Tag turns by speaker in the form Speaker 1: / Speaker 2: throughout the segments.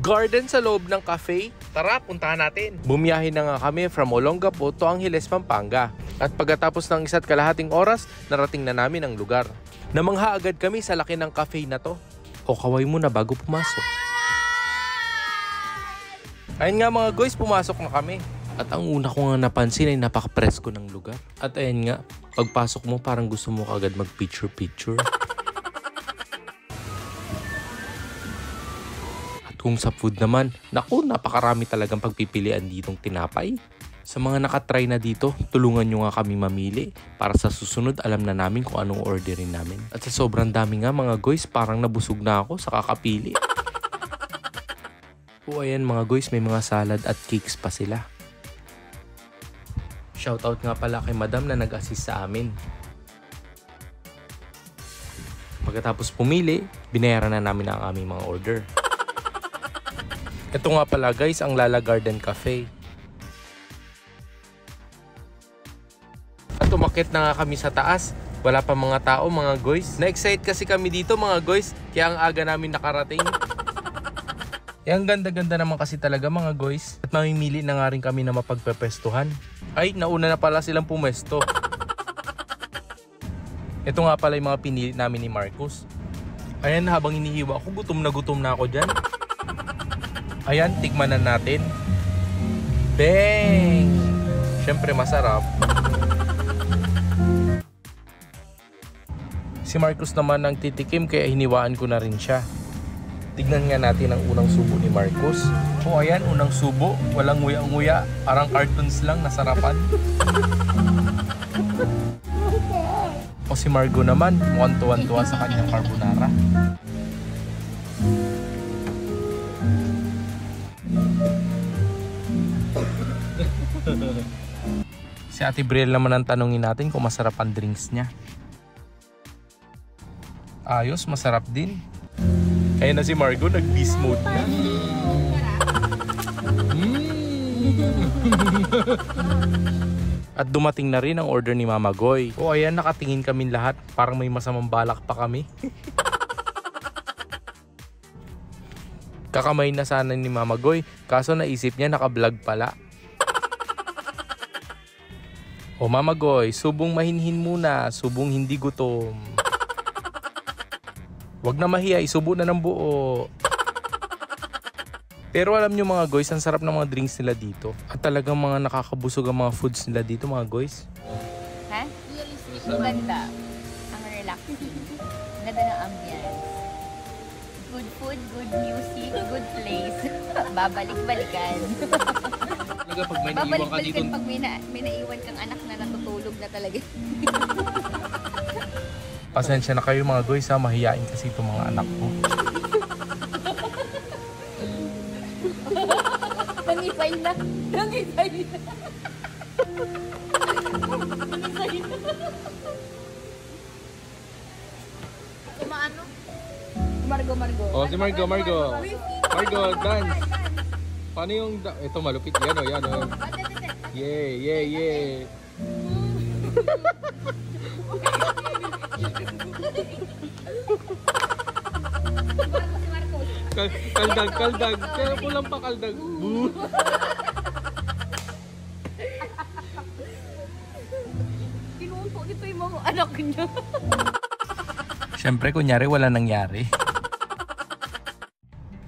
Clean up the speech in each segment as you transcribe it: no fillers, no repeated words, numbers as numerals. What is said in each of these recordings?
Speaker 1: garden sa loob ng cafe. Tara, puntahan natin. Bumiyahe na nga kami from Olongapo to Angeles, Pampanga. At pagkatapos ng 1.5 oras, narating na namin ang lugar. Namangha agad kami sa laki ng cafe na to. O kaway muna bago pumasok. Ayun nga mga guys, pumasok na kami. At ang una ko nga napansin ay napaka-presko ng lugar. At ayun nga, pagpasok mo parang gusto mo kagad mag-picture-picture. At kung sa food naman, naku, napakarami talagang pagpipilian ditong tinapay. Sa mga nakatry na dito, tulungan nyo nga kami mamili para sa susunod alam na namin kung anong orderin namin. At sa sobrang dami nga mga guys, parang nabusog na ako sa kakapili. O ayan mga guys, may mga salad at cakes pa sila. Shoutout nga pala kay madam na nag-assist sa amin. Pagkatapos pumili, binayaran na namin ang aming mga order. Ito nga pala guys, ang Lala Garden Cafe. At umakyat na nga kami sa taas. Wala pa mga tao mga guys. Na-excite kasi kami dito mga guys, kaya ang aga namin nakarating. Ang ganda-ganda naman kasi talaga mga guys. At mamimili na nga rin kami na mapagpepestuhan. Ay, nauna na pala silang pumesto. Ito nga pala yung mga pinili namin ni Marcos. Ayan, habang inihiwa ako, gutom na ako dyan. Ayan, tikman na natin. Bang! Siyempre masarap. Si Marcos naman ang titikim kaya hiniwaan ko na rin siya. Tignan nga natin ang unang subo ni Marcos. O ayan, unang subo. Walang nguya-nguya. Parang cartoons lang, nasarapan. O si Margo naman, mukhang tuwan-tuwa sa kanyang carbonara. Si Ate Brielle naman ang tanongin natin kung masarap ang drinks niya. Ayos, masarap din. Ayun na si Margo, nag-beast mode na. At dumating na rin ang order ni Mama Goy. O ayan, nakatingin kami lahat. Parang may masamang balak pa kami. Kakamay na sana ni Mama Goy, kaso naisip niya naka-vlog pala. O Mama Goy, subong mahinhin muna, subong hindi gutom. Wag na mahiya, isubo na ng buo. Pero alam nyo mga guys, ang sarap ng mga drinks nila dito. At talagang mga nakakabusog ang mga foods nila dito mga guys.
Speaker 2: Ha? Ang ganda. Ang relaxing. Ang ganda ng ambience. Good food, good music, good place. Babalik-balikan.
Speaker 1: Talaga pag may naiwan ka dito.
Speaker 2: Pag may naiwan kang anak na natutulog na talaga.
Speaker 1: Pasensya na kayo mga guys ha, mahiyain kasi itong mga anak ko.
Speaker 2: Nangipay na. Nangipay na. Kumaano? Margo.
Speaker 1: Oh, si Margo. Margo, dance. Paano yung... Ito malupit. Yan o, yan o. Yeah. Kaldag. Kaya kulang pa kaldag.
Speaker 2: Kinuunto dito yung mga anak niya.
Speaker 1: Siyempre, kunyari wala nangyari.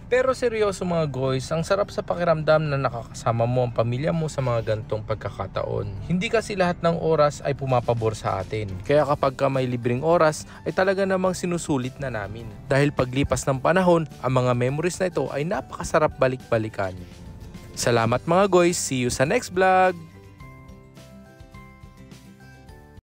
Speaker 1: Pero seryoso mga guys, ang sarap sa pakiramdam na nakakasama mo ang pamilya mo sa mga gantong pagkakataon. Hindi kasi lahat ng oras ay pumapabor sa atin. Kaya kapag ka may libreng oras, ay talaga namang sinusulit na namin. Dahil paglipas ng panahon, ang mga memories na ito ay napakasarap balik-balikan. Salamat mga guys, see you sa next vlog!